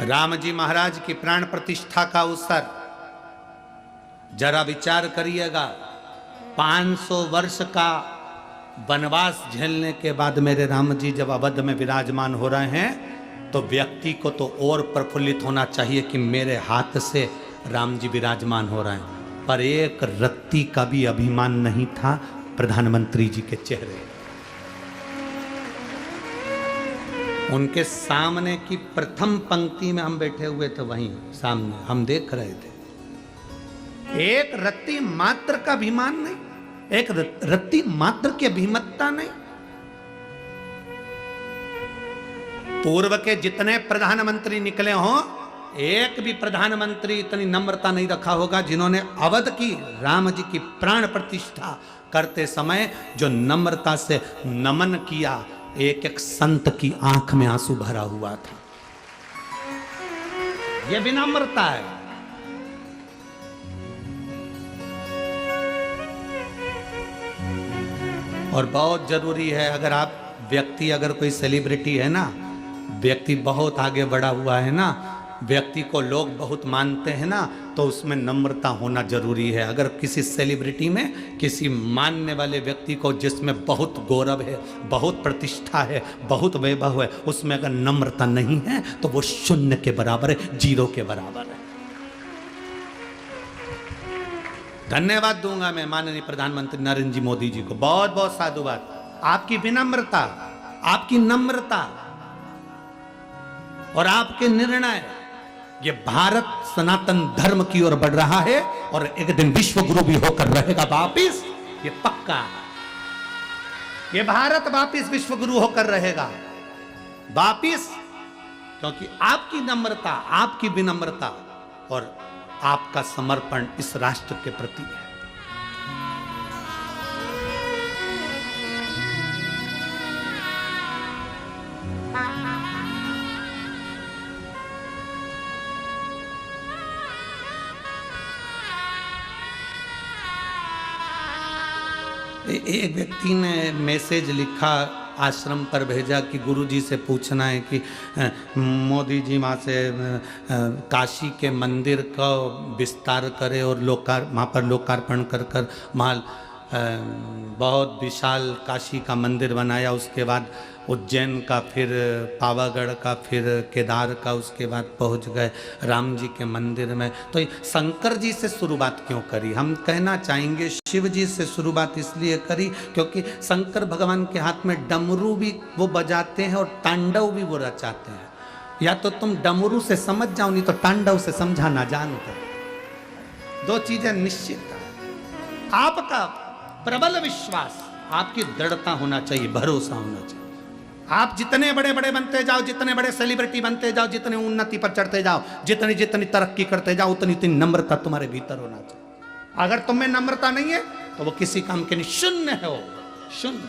राम जी महाराज की प्राण प्रतिष्ठा का अवसर, जरा विचार करिएगा, 500 वर्ष का वनवास झेलने के बाद मेरे राम जी जब अवध में विराजमान हो रहे हैं तो व्यक्ति को तो और प्रफुल्लित होना चाहिए कि मेरे हाथ से राम जी विराजमान हो रहे हैं, पर एक रत्ती का भी अभिमान नहीं था प्रधानमंत्री जी के चेहरे। उनके सामने की प्रथम पंक्ति में हम बैठे हुए थे, वहीं सामने हम देख रहे थे, एक रत्ती मात्र का अभिमान नहीं, एक रत्ती मात्र की अभिमतता नहीं। पूर्व के जितने प्रधानमंत्री निकले हों, एक भी प्रधानमंत्री इतनी नम्रता नहीं रखा होगा जिन्होंने अवध की राम जी की प्राण प्रतिष्ठा करते समय जो नम्रता से नमन किया, एक एक संत की आंख में आंसू भरा हुआ था। यह विनम्रता है। और बहुत जरूरी है, अगर आप व्यक्ति, अगर कोई सेलिब्रिटी है ना, व्यक्ति बहुत आगे बढ़ा हुआ है ना, व्यक्ति को लोग बहुत मानते हैं ना, तो उसमें नम्रता होना जरूरी है। अगर किसी सेलिब्रिटी में, किसी मानने वाले व्यक्ति को जिसमें बहुत गौरव है, बहुत प्रतिष्ठा है, बहुत वैभव है, उसमें अगर नम्रता नहीं है तो वो शून्य के बराबर है, जीरो के बराबर है। धन्यवाद दूंगा मैं माननीय प्रधानमंत्री नरेंद्र जी मोदी जी को, बहुत बहुत साधुवाद। आपकी विनम्रता, आपकी नम्रता और आपके निर्णय, ये भारत सनातन धर्म की ओर बढ़ रहा है और एक दिन विश्व गुरु भी होकर रहेगा वापिस, ये पक्का। ये भारत वापिस विश्व गुरु होकर रहेगा वापिस, क्योंकि आपकी नम्रता, आपकी विनम्रता और आपका समर्पण इस राष्ट्र के प्रति है। एक व्यक्ति ने मैसेज लिखा, आश्रम पर भेजा कि गुरुजी से पूछना है कि मोदी जी वहाँ से काशी के मंदिर का विस्तार करे और वहाँ पर लोकार्पण कर कर वहाँ बहुत विशाल काशी का मंदिर बनाया, उसके बाद उज्जैन का, फिर पावागढ़ का, फिर केदार का, उसके बाद पहुंच गए राम जी के मंदिर में। तो शंकर जी से शुरुआत क्यों करी? हम कहना चाहेंगे शिव जी से शुरुआत इसलिए करी क्योंकि शंकर भगवान के हाथ में डमरू भी वो बजाते हैं और तांडव भी वो रचाते हैं। या तो तुम डमरू से समझ जाओ, नहीं तो तांडव से समझा ना जानते। दो चीजें निश्चित है। आपका प्रबल विश्वास, आपकी दृढ़ता होना चाहिए, भरोसा होना चाहिए। आप जितने बड़े बड़े बनते जाओ, जितने बड़े सेलिब्रिटी बनते जाओ, जितने उन्नति पर चढ़ते जाओ, जितनी जितनी तरक्की करते जाओ, उतनी उतनी नम्रता तुम्हारे भीतर होना चाहिए। अगर तुम में नम्रता नहीं है तो वो किसी काम के नहीं, शून्य है, वो शून्य।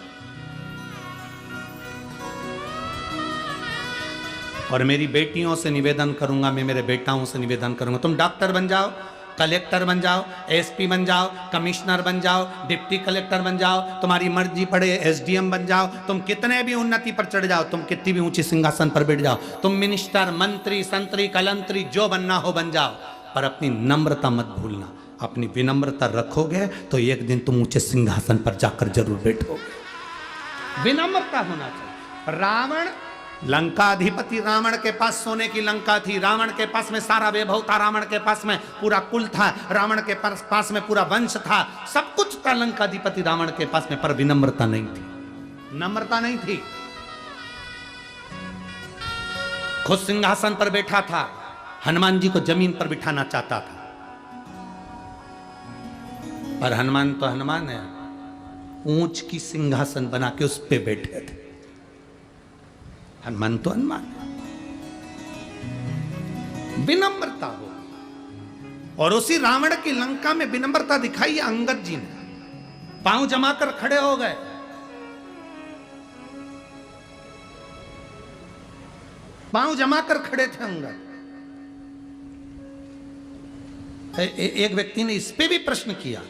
और मेरी बेटियों से निवेदन करूंगा, मैं मेरे बेटाओं से निवेदन करूंगा, तुम डॉक्टर बन जाओ, कलेक्टर बन जाओ, एसपी बन जाओ, कमिश्नर बन जाओ, डिप्टी कलेक्टर बन जाओ, तुम्हारी मर्जी पड़े एसडीएम बन जाओ, तुम कितने भी उन्नति पर चढ़ जाओ, तुम कितनी भी ऊंची सिंहासन पर बैठ जाओ, तुम मिनिस्टर, मंत्री, संतरी, कलंतरी, जो बनना हो बन जाओ, पर अपनी नम्रता मत भूलना। अपनी विनम्रता रखोगे तो एक दिन तुम ऊंचे सिंहासन पर जाकर जरूर बैठोगे। विनम्रता होना चाहिए। रावण, लंकाधिपति रावण के पास सोने की लंका थी, रावण के पास में सारा वैभव था, रावण के पास में पूरा कुल था, रावण के पास में पूरा वंश था, सब कुछ था लंकाधिपति रावण के पास में, पर विनम्रता नहीं थी, नम्रता नहीं थी। खुद सिंहासन पर बैठा था, हनुमान जी को जमीन पर बिठाना चाहता था, पर हनुमान तो हनुमान है, ऊंच की सिंहासन बना के उस पे बैठे थे। हनुमान तो हनुमान, विनम्रता हो। और उसी रावण की लंका में विनम्रता दिखाई अंगद जी ने, पांव जमाकर खड़े हो गए। पांव जमाकर खड़े थे अंगद। एक व्यक्ति ने इस पे भी प्रश्न किया